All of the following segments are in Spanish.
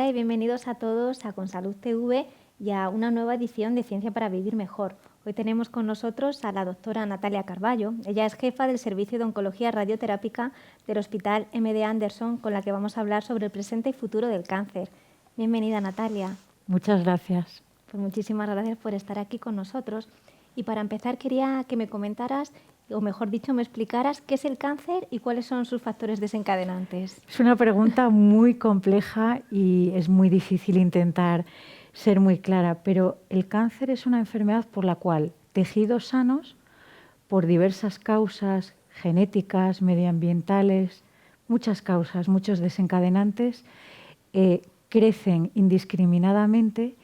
Hola y bienvenidos a todos a Consalud TV y a una nueva edición de Ciencia para Vivir Mejor. Hoy tenemos con nosotros a la doctora Natalia Carballo. Ella es jefa del Servicio de Oncología Radioterápica del Hospital MD Anderson, con la que vamos a hablar sobre el presente y futuro del cáncer. Bienvenida, Natalia. Muchas gracias. Pues muchísimas gracias por estar aquí con nosotros. Y para empezar quería que me comentaras, o mejor dicho, me explicaras qué es el cáncer y cuáles son sus factores desencadenantes. Es una pregunta muy compleja y es muy difícil intentar ser muy clara, pero el cáncer es una enfermedad por la cual tejidos sanos, por diversas causas genéticas, medioambientales, muchas causas, muchos desencadenantes, crecen indiscriminadamente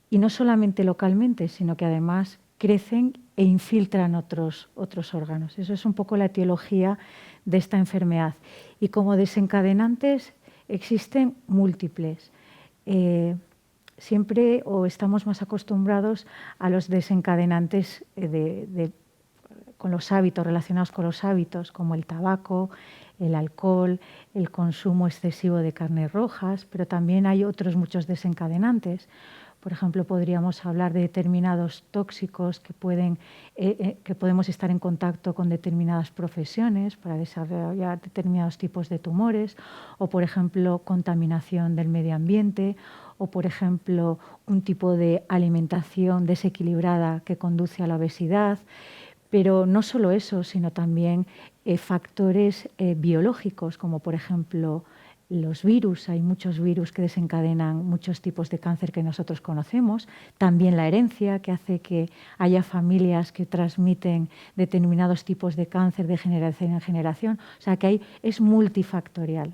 y no solamente localmente, sino que además crecen e infiltran otros órganos. Eso es un poco la etiología de esta enfermedad. Y como desencadenantes existen múltiples. Siempre estamos más acostumbrados a los desencadenantes con los hábitos, relacionados con los hábitos, como el tabaco, el alcohol, el consumo excesivo de carnes rojas, pero también hay otros muchos desencadenantes. Por ejemplo, podríamos hablar de determinados tóxicos que podemos estar en contacto con determinadas profesiones para desarrollar determinados tipos de tumores, o por ejemplo, contaminación del medio ambiente, o por ejemplo, un tipo de alimentación desequilibrada que conduce a la obesidad. Pero no solo eso, sino también factores biológicos, como por ejemplo los virus. Hay muchos virus que desencadenan muchos tipos de cáncer que nosotros conocemos. También la herencia, que hace que haya familias que transmiten determinados tipos de cáncer de generación en generación. O sea que es multifactorial.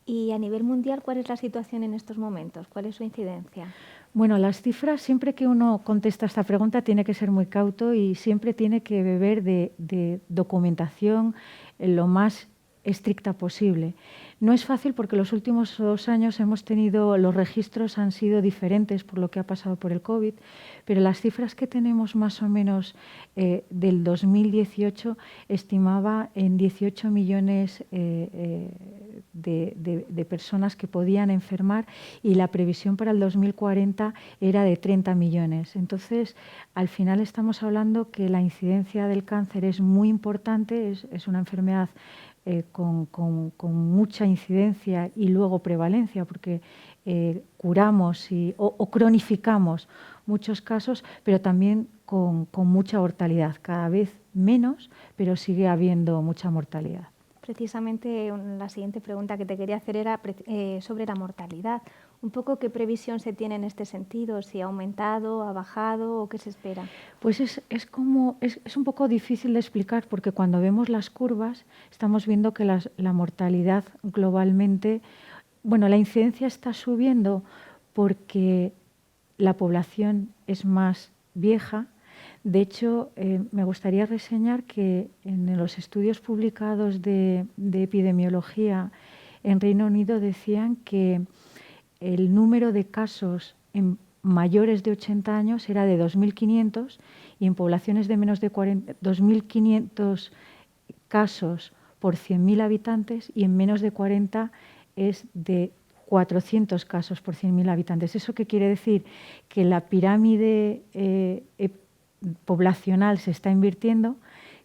Y a nivel mundial, ¿cuál es la situación en estos momentos? ¿Cuál es su incidencia? Bueno, las cifras, siempre que uno contesta esta pregunta, tiene que ser muy cauto y siempre tiene que beber de documentación lo más estricta posible. No es fácil porque los últimos 2 años los registros han sido diferentes por lo que ha pasado por el COVID, pero las cifras que tenemos más o menos del 2018 estimaba en 18 millones de personas que podían enfermar, y la previsión para el 2040 era de 30 millones. Entonces, al final estamos hablando que la incidencia del cáncer es muy importante, es una enfermedad con mucha incidencia y luego prevalencia, porque curamos o cronificamos muchos casos, pero también con mucha mortalidad, cada vez menos, pero sigue habiendo mucha mortalidad. Precisamente la siguiente pregunta que te quería hacer era sobre la mortalidad. Un poco qué previsión se tiene en este sentido, si ha aumentado, ha bajado o qué se espera. Pues es un poco difícil de explicar, porque cuando vemos las curvas estamos viendo que la mortalidad globalmente, bueno, la incidencia está subiendo porque la población es más vieja. De hecho, me gustaría reseñar que en los estudios publicados de epidemiología en Reino Unido decían que el número de casos en mayores de 80 años era de 2.500 y en poblaciones de menos de 2.500 casos por 100.000 habitantes, y en menos de 40 es de 400 casos por 100.000 habitantes. ¿Eso qué quiere decir? Que la pirámide poblacional se está invirtiendo.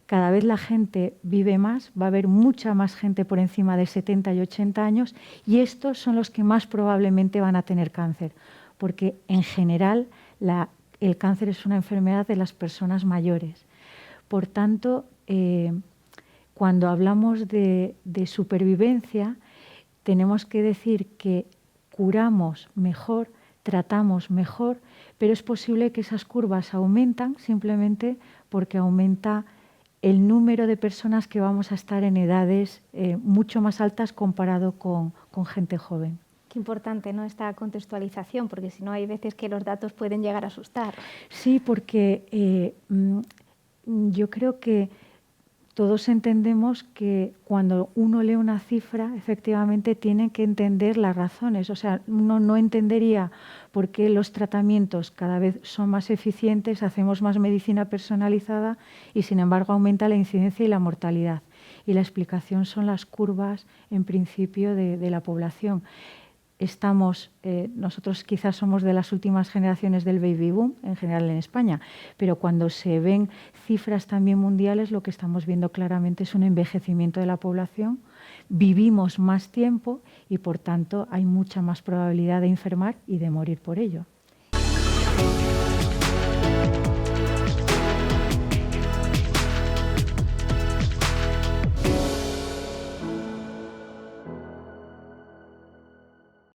Cada vez la gente vive más, va a haber mucha más gente por encima de 70 y 80 años, y estos son los que más probablemente van a tener cáncer, porque en general el cáncer es una enfermedad de las personas mayores. Por tanto, cuando hablamos de supervivencia, tenemos que decir que curamos mejor, tratamos mejor, pero es posible que esas curvas aumentan simplemente porque aumenta el número de personas que vamos a estar en edades mucho más altas comparado con gente joven. Qué importante, ¿no?, esta contextualización, porque si no hay veces que los datos pueden llegar a asustar. Sí, porque yo creo que todos entendemos que cuando uno lee una cifra, efectivamente tiene que entender las razones. O sea, uno no entendería por qué los tratamientos cada vez son más eficientes, hacemos más medicina personalizada y, sin embargo, aumenta la incidencia y la mortalidad. Y la explicación son las curvas, en principio, de la población. nosotros quizás somos de las últimas generaciones del baby boom, en general en España, pero cuando se ven cifras también mundiales, lo que estamos viendo claramente es un envejecimiento de la población. Vivimos más tiempo y, por tanto, hay mucha más probabilidad de enfermar y de morir por ello.